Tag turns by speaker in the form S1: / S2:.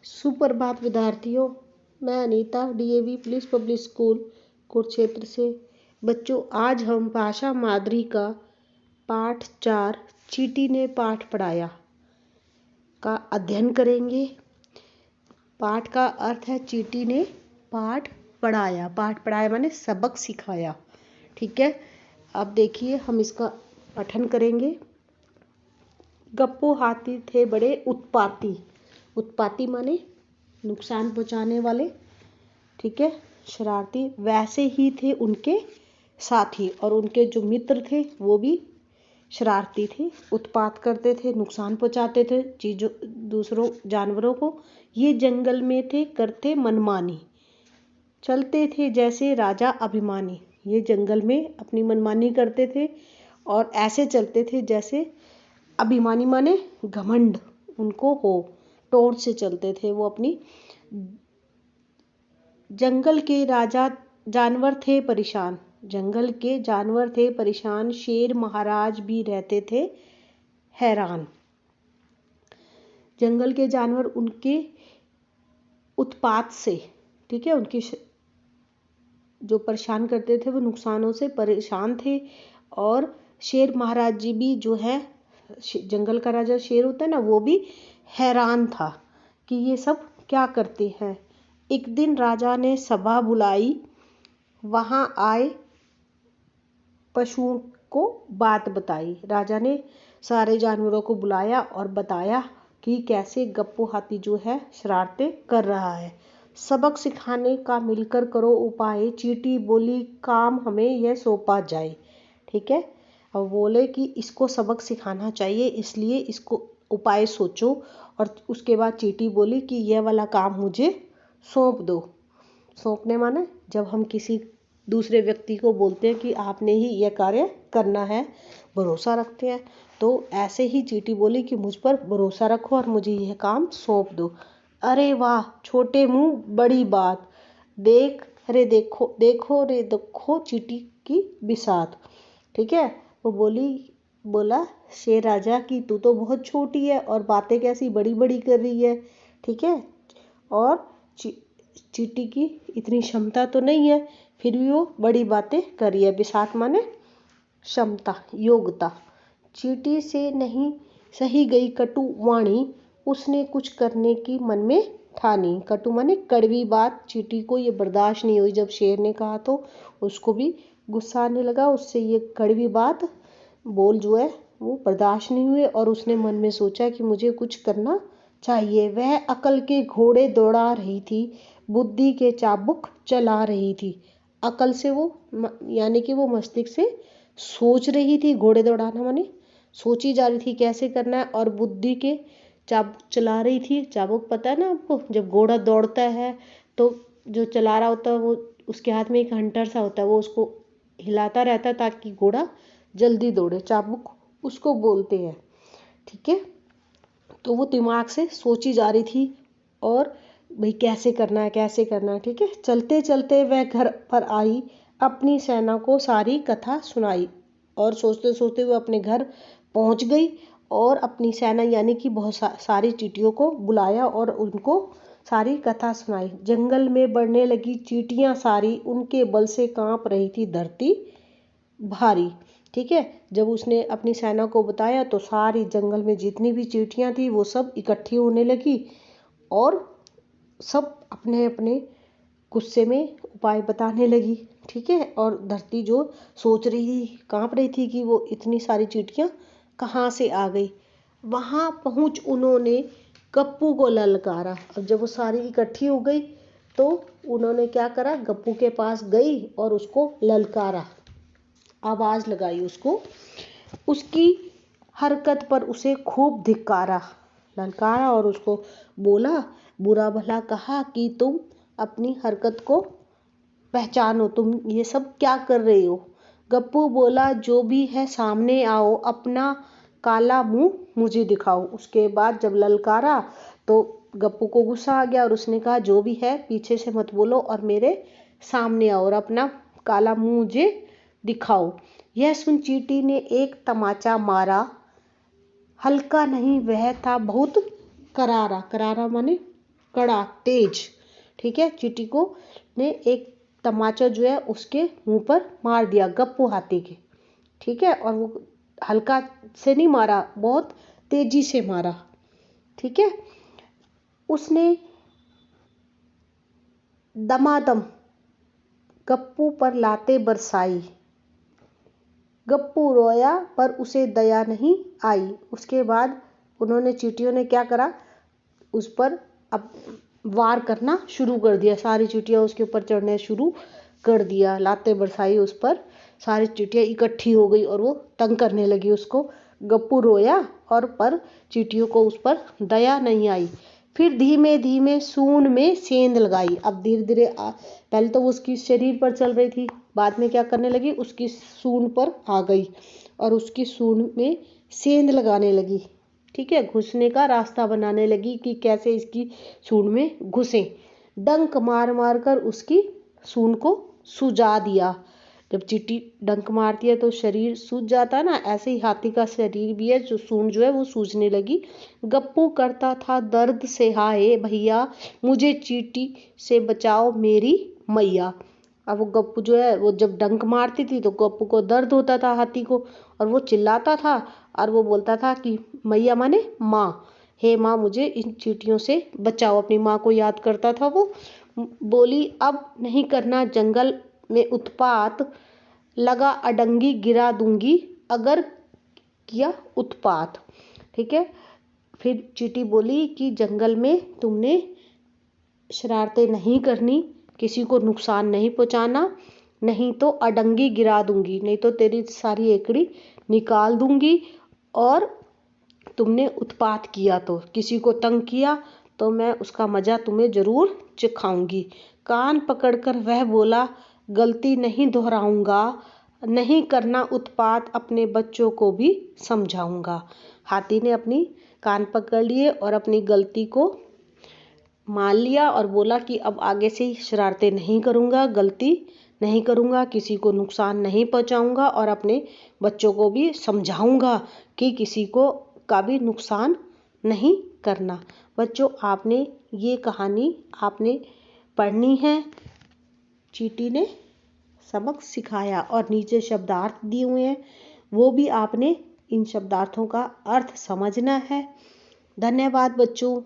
S1: सुप्रभात विद्यार्थियों। मैं Anita DAV police public school Kurukshetra से। बच्चों, आज हम भाषा मादरी का पाठ 4 चींटी ने पाठ पढ़ाया का अध्ययन करेंगे। पाठ का अर्थ है चींटी ने पाठ पढ़ाया। पाठ पढ़ाया माने सबक सिखाया। ठीक है, अब देखिए हम इसका पठन करेंगे। गप्पू हाथी थे बड़े उत्पाती। उत्पाती माने नुकसान पहुंचाने वाले। ठीक है, शरारती। वैसे ही थे उनके साथी, और उनके जो मित्र थे वो भी शरारती थे, उत्पात करते थे, नुकसान पहुंचाते थे चीज़ों दूसरों जानवरों को। ये जंगल में थे करते मनमानी, चलते थे जैसे राजा अभिमानी। ये जंगल में अपनी मनमानी करते थे और ऐसे चलते थे जैसे अभिमानी माने घमंड उनको हो, टोर से चलते थे वो अपनी। जंगल के राजा जानवर थे परेशान। जंगल के जानवर थे परेशान, शेर महाराज भी रहते थे हैरान। जंगल के जानवर उनके उत्पात से, ठीक है, उनकी जो परेशान करते थे वो नुकसानों से परेशान थे। और शेर महाराज जी भी जो है, जंगल का राजा शेर होता है ना, वो भी हैरान था कि ये सब क्या करते हैं। एक दिन राजा ने सभा बुलाई, वहां आए पशुओं को बात बताई। राजा ने सारे जानवरों को बुलाया और बताया कि कैसे गप्पू हाथी जो है शरारतें कर रहा है। सबक सिखाने का मिलकर करो उपाय, चींटी बोली काम हमें यह सौंपा जाए। ठीक है, अब बोले कि इसको सबक सिखाना चाहिए, इसलिए इसको उपाय सोचो। और उसके बाद चींटी बोली कि यह वाला काम मुझे सौंप दो। सौंपने माने जब हम किसी दूसरे व्यक्ति को बोलते हैं कि आपने ही यह कार्य करना है, भरोसा रखते हैं, तो ऐसे ही चींटी बोली कि मुझ पर भरोसा रखो और मुझे यह काम सौंप दो। अरे वाह, छोटे मुंह बड़ी बात, देख रे देखो, देखो रे देखो चींटी की बिसात। ठीक है, वो बोला शेर राजा की तू तो बहुत छोटी है और बातें कैसी बड़ी बड़ी कर रही है। ठीक है, और चींटी की इतनी क्षमता तो नहीं है, फिर भी वो बड़ी बातें कर रही है। बिसात माने क्षमता, योग्यता। चींटी से नहीं सही गई कटु वाणी, उसने कुछ करने की मन में ठानी। कटु माने कड़वी बात। चींटी को ये बर्दाश्त नहीं हुई, जब शेर ने कहा तो उसको भी गुस्सा आने लगा। उससे ये कड़वी बात बोल जो है वो बर्दाश्त नहीं हुए और उसने मन में सोचा कि मुझे कुछ करना चाहिए। वह अकल के घोड़े दौड़ा रही थी, बुद्धि के चाबुक चला रही थी। अकल से वो यानी कि वो मस्तिष्क से सोच रही थी। घोड़े दौड़ाना माने सोची जा रही थी कैसे करना है, और बुद्धि के चाबुक चला रही थी। चाबुक पता है ना आपको, जब घोड़ा दौड़ता है तो जो चला रहा होता है वो उसके हाथ में एक हंटर सा होता है, वो उसको हिलाता रहता है ताकि घोड़ा जल्दी दौड़े। चाबुक उसको बोलते हैं। ठीक है, तो वो दिमाग से सोची जा रही थी और भाई कैसे करना है, कैसे करना है। ठीक है, चलते चलते वह घर पर आई, अपनी सेना को सारी कथा सुनाई। और सोचते सोचते वो अपने घर पहुंच गई और अपनी सेना यानी कि बहुत सारी चींटियों को बुलाया और उनको सारी कथा सुनाई। जंगल में बढ़ने लगी चींटियां सारी, उनके बल से कांप रही थी धरती भारी। ठीक है, जब उसने अपनी सेना को बताया तो सारी जंगल में जितनी भी चींटियां थी वो सब इकट्ठी होने लगी और सब अपने अपने गुस्से में उपाय बताने लगी। ठीक है, और धरती जो सोच रही थी, कांप रही थी कि वो इतनी सारी चींटियां कहाँ से आ गई। वहां पहुंच उन्होंने गप्पू को ललकारा। अब जब वो सारी इकट्ठी हो गई तो उन्होंने क्या करा, गप्पू के पास गई और उसको ललकारा, आवाज लगाई उसको। उसकी हरकत पर उसे खूब धिक्कारा, ललकारा और उसको बोला, बुरा भला कहा कि तुम अपनी हरकत को पहचानो, तुम ये सब क्या कर रहे हो। गप्पू बोला, जो भी है सामने आओ, अपना काला मुंह मुझे दिखाओ। उसके बाद जब ललकारा तो गप्पू को गुस्सा आ गया और उसने कहा, जो भी है पीछे से मत बोलो और मेरे सामने आओ और अपना काला मुंह मुझे दिखाओ। यह सुन चींटी ने एक तमाचा मारा, हल्का नहीं वह था बहुत करारा। करारा माने कड़ा तेज। ठीक है, चींटी को ने एक तमाचा जो है उसके मुंह पर मार दिया गप्पू हाथी के। ठीक है, और वो हल्का से नहीं मारा, बहुत तेजी से मारा। ठीक है, उसने दमादम गप्पू पर लाते बरसाई। गप्पू रोया पर उसे दया नहीं आई। उसके बाद उन्होंने चींटियों ने क्या करा, उस पर अब वार करना शुरू कर दिया। सारी चींटियां उसके ऊपर चढ़ने शुरू कर दिया, लाते बरसाई उस पर। सारी चींटियां इकट्ठी हो गई और वो तंग करने लगी उसको। गप्पू रोया और पर चींटियों को उस पर दया नहीं आई। फिर धीमे धीमे सूंड में सेंध लगाई। अब धीरे धीरे पहले तो वो उसकी शरीर पर चल रही थी, बाद में क्या करने लगी, उसकी सूंड पर आ गई और उसकी सूंड में सेंध लगाने लगी। ठीक है, घुसने का रास्ता बनाने लगी कि कैसे इसकी सूंड में घुसे। डंक मार मार कर उसकी सूंड को सुजा दिया। जब चींटी डंक मारती है तो शरीर सूज जाता है ना, ऐसे ही हाथी का शरीर भी है, जो सूंड जो है वो सूजने लगी। गप्पू करता था दर्द से, हाय भैया मुझे चींटी से बचाओ मेरी मैया। अब वो गप्पू जो है वो जब डंक मारती थी तो गप्पू को दर्द होता था हाथी को, और वो चिल्लाता था और वो बोलता था कि मैया माने माँ, हे माँ मुझे इन चींटियों से बचाओ। अपनी माँ को याद करता था वो। बोली अब नहीं करना जंगल में उत्पात, लगा अडंगी गिरा दूंगी अगर किया उत्पात। ठीक है, फिर चींटी बोली कि जंगल में तुमने शरारतें नहीं करनी, किसी को नुकसान नहीं पहुंचाना, नहीं तो अडंगी गिरा दूंगी, नहीं तो तेरी सारी एकड़ी निकाल दूंगी। और तुमने उत्पात किया तो, किसी को तंग किया तो मैं उसका मजा तुम्हें जरूर चखाऊंगी। कान पकड़कर वह बोला गलती नहीं दोहराऊंगा, नहीं करना उत्पात, अपने बच्चों को भी समझाऊंगा। हाथी ने अपनी कान पकड़ लिए और अपनी गलती को मान लिया और बोला कि अब आगे से शरारतें नहीं करूंगा, गलती नहीं करूंगा, किसी को नुकसान नहीं पहुंचाऊंगा और अपने बच्चों को भी समझाऊंगा कि किसी को का भी नुकसान नहीं करना। बच्चों, आपने ये कहानी आपने पढ़नी है। चींटी ने सबक सिखाया और नीचे शब्दार्थ दिए हुए हैं, वो भी आपने इन शब्दार्थों का अर्थ समझना है। धन्यवाद बच्चों।